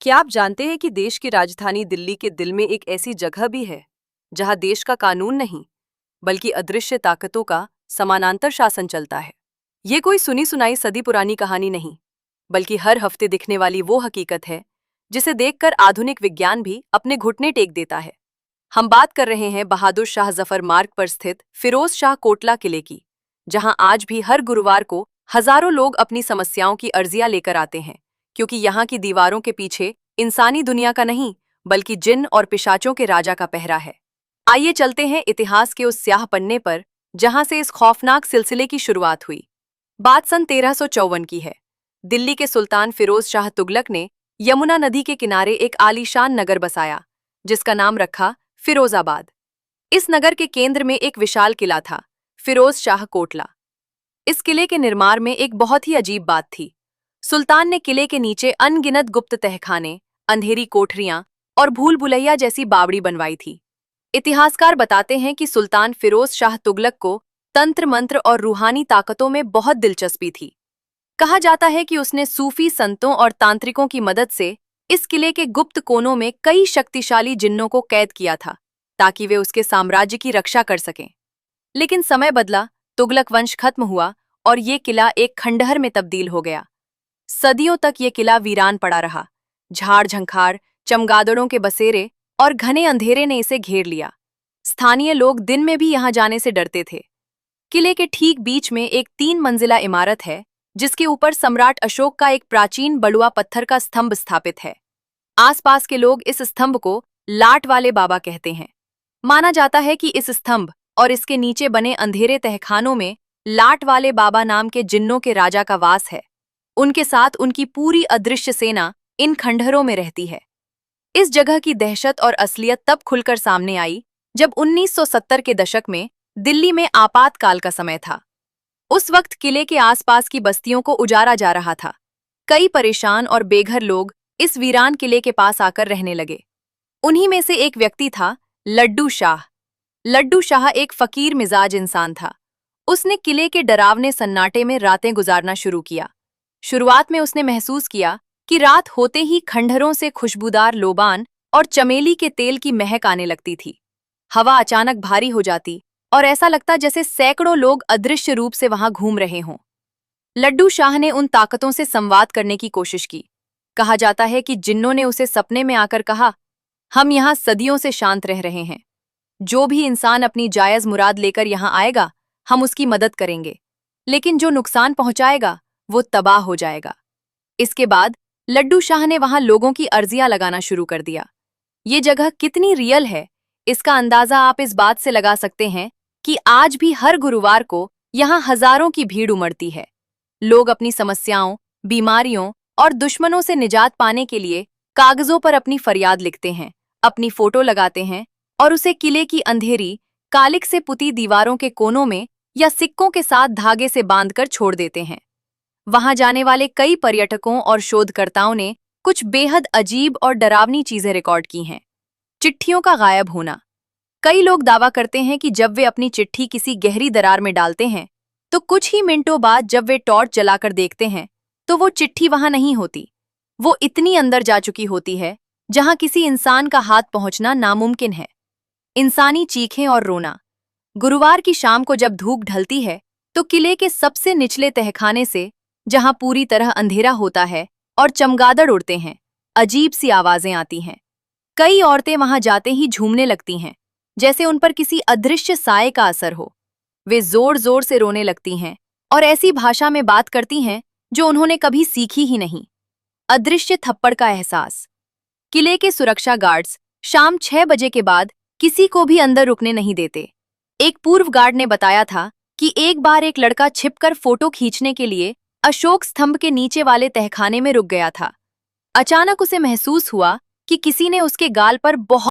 क्या आप जानते हैं कि देश की राजधानी दिल्ली के दिल में एक ऐसी जगह भी है जहां देश का कानून नहीं बल्कि अदृश्य ताकतों का समानांतर शासन चलता है। ये कोई सुनी सुनाई सदी पुरानी कहानी नहीं, बल्कि हर हफ्ते दिखने वाली वो हकीकत है जिसे देखकर आधुनिक विज्ञान भी अपने घुटने टेक देता है। हम बात कर रहे हैं बहादुर शाह जफर मार्ग पर स्थित फिरोज शाह कोटला किले की, जहां आज भी हर गुरुवार को हजारों लोग अपनी समस्याओं की अर्जियां लेकर आते हैं, क्योंकि यहाँ की दीवारों के पीछे इंसानी दुनिया का नहीं बल्कि जिन और पिशाचों के राजा का पहरा है। आइए चलते हैं इतिहास के उस स्याह पन्ने पर जहां से इस खौफनाक सिलसिले की शुरुआत हुई। बात सन 1354 की है। दिल्ली के सुल्तान फिरोज शाह तुगलक ने यमुना नदी के किनारे एक आलीशान नगर बसाया, जिसका नाम रखा फिरोजाबाद। इस नगर के केंद्र में एक विशाल किला था, फिरोज शाह कोटला। इस किले के निर्माण में एक बहुत ही अजीब बात थी। सुल्तान ने किले के नीचे अनगिनत गुप्त तहखाने, अंधेरी कोठरियां और भूल भुलैया जैसी बावड़ी बनवाई थी। इतिहासकार बताते हैं कि सुल्तान फिरोज शाह तुगलक को तंत्र मंत्र और रूहानी ताकतों में बहुत दिलचस्पी थी। कहा जाता है कि उसने सूफी संतों और तांत्रिकों की मदद से इस किले के गुप्त कोनों में कई शक्तिशाली जिन्नों को कैद किया था, ताकि वे उसके साम्राज्य की रक्षा कर सकें। लेकिन समय बदला, तुगलक वंश खत्म हुआ और ये किला एक खंडहर में तब्दील हो गया। सदियों तक ये किला वीरान पड़ा रहा। झाड़ झंखाड़, चमगादड़ों के बसेरे और घने अंधेरे ने इसे घेर लिया। स्थानीय लोग दिन में भी यहाँ जाने से डरते थे। किले के ठीक बीच में एक 3 मंजिला इमारत है, जिसके ऊपर सम्राट अशोक का एक प्राचीन बलुआ पत्थर का स्तंभ स्थापित है। आसपास के लोग इस स्तंभ को लाट वाले बाबा कहते हैं। माना जाता है कि इस स्तंभ और इसके नीचे बने अंधेरे तहखानों में लाट वाले बाबा नाम के जिन्नों के राजा का वास है। उनके साथ उनकी पूरी अदृश्य सेना इन खंडहरों में रहती है। इस जगह की दहशत और असलियत तब खुलकर सामने आई जब 1970 के दशक में दिल्ली में आपातकाल का समय था। उस वक्त किले के आसपास की बस्तियों को उजारा जा रहा था। कई परेशान और बेघर लोग इस वीरान किले के पास आकर रहने लगे। उन्हीं में से एक व्यक्ति था लड्डू शाह। लड्डू शाह एक फकीर मिजाज इंसान था। उसने किले के डरावने सन्नाटे में रातें गुजारना शुरू किया। शुरुआत में उसने महसूस किया कि रात होते ही खंडहरों से खुशबूदार लोबान और चमेली के तेल की महक आने लगती थी। हवा अचानक भारी हो जाती और ऐसा लगता जैसे सैकड़ों लोग अदृश्य रूप से वहां घूम रहे हों। लड्डू शाह ने उन ताकतों से संवाद करने की कोशिश की। कहा जाता है कि जिन्नों ने उसे सपने में आकर कहा, हम यहाँ सदियों से शांत रह रहे हैं। जो भी इंसान अपनी जायज मुराद लेकर यहाँ आएगा, हम उसकी मदद करेंगे, लेकिन जो नुकसान पहुंचाएगा वो तबाह हो जाएगा। इसके बाद लड्डू शाह ने वहां लोगों की अर्जियां लगाना शुरू कर दिया। ये जगह कितनी रियल है, इसका अंदाजा आप इस बात से लगा सकते हैं कि आज भी हर गुरुवार को यहाँ हजारों की भीड़ उमड़ती है। लोग अपनी समस्याओं, बीमारियों और दुश्मनों से निजात पाने के लिए कागजों पर अपनी फरियाद लिखते हैं, अपनी फोटो लगाते हैं और उसे किले की अंधेरी, कालिक से पुती दीवारों के कोनों में या सिक्कों के साथ धागे से बांधकर छोड़ देते हैं। वहां जाने वाले कई पर्यटकों और शोधकर्ताओं ने कुछ बेहद अजीब और डरावनी चीजें रिकॉर्ड की हैं। चिट्ठियों का गायब होना। कई लोग दावा करते हैं कि जब वे अपनी चिट्ठी किसी गहरी दरार में डालते हैं, तो कुछ ही मिनटों बाद जब वे टॉर्च जलाकर देखते हैं, तो वो चिट्ठी वहां नहीं होती। वो इतनी अंदर जा चुकी होती है जहां किसी इंसान का हाथ पहुंचना नामुमकिन है। इंसानी चीखें और रोना। गुरुवार की शाम को जब धूप ढलती है, तो किले के सबसे निचले तहखाने से, जहां पूरी तरह अंधेरा होता है और चमगादड़ उड़ते हैं, अजीब सी आवाजें आती हैं। कई औरतें वहां जाते ही झूमने लगती हैं, जैसे उन पर किसी अदृश्य साए का असर हो। वे जोर जोर से रोने लगती हैं और ऐसी भाषा में बात करती हैं जो उन्होंने कभी सीखी ही नहीं। अदृश्य थप्पड़ का एहसास। किले के सुरक्षा गार्ड्स शाम 6 बजे के बाद किसी को भी अंदर रुकने नहीं देते। एक पूर्व गार्ड ने बताया था कि एक बार एक लड़का छिपकर फोटो खींचने के लिए अशोक स्तंभ के नीचे वाले तहखाने में रुक गया था। अचानक उसे महसूस हुआ कि किसी ने उसके गाल पर बहुत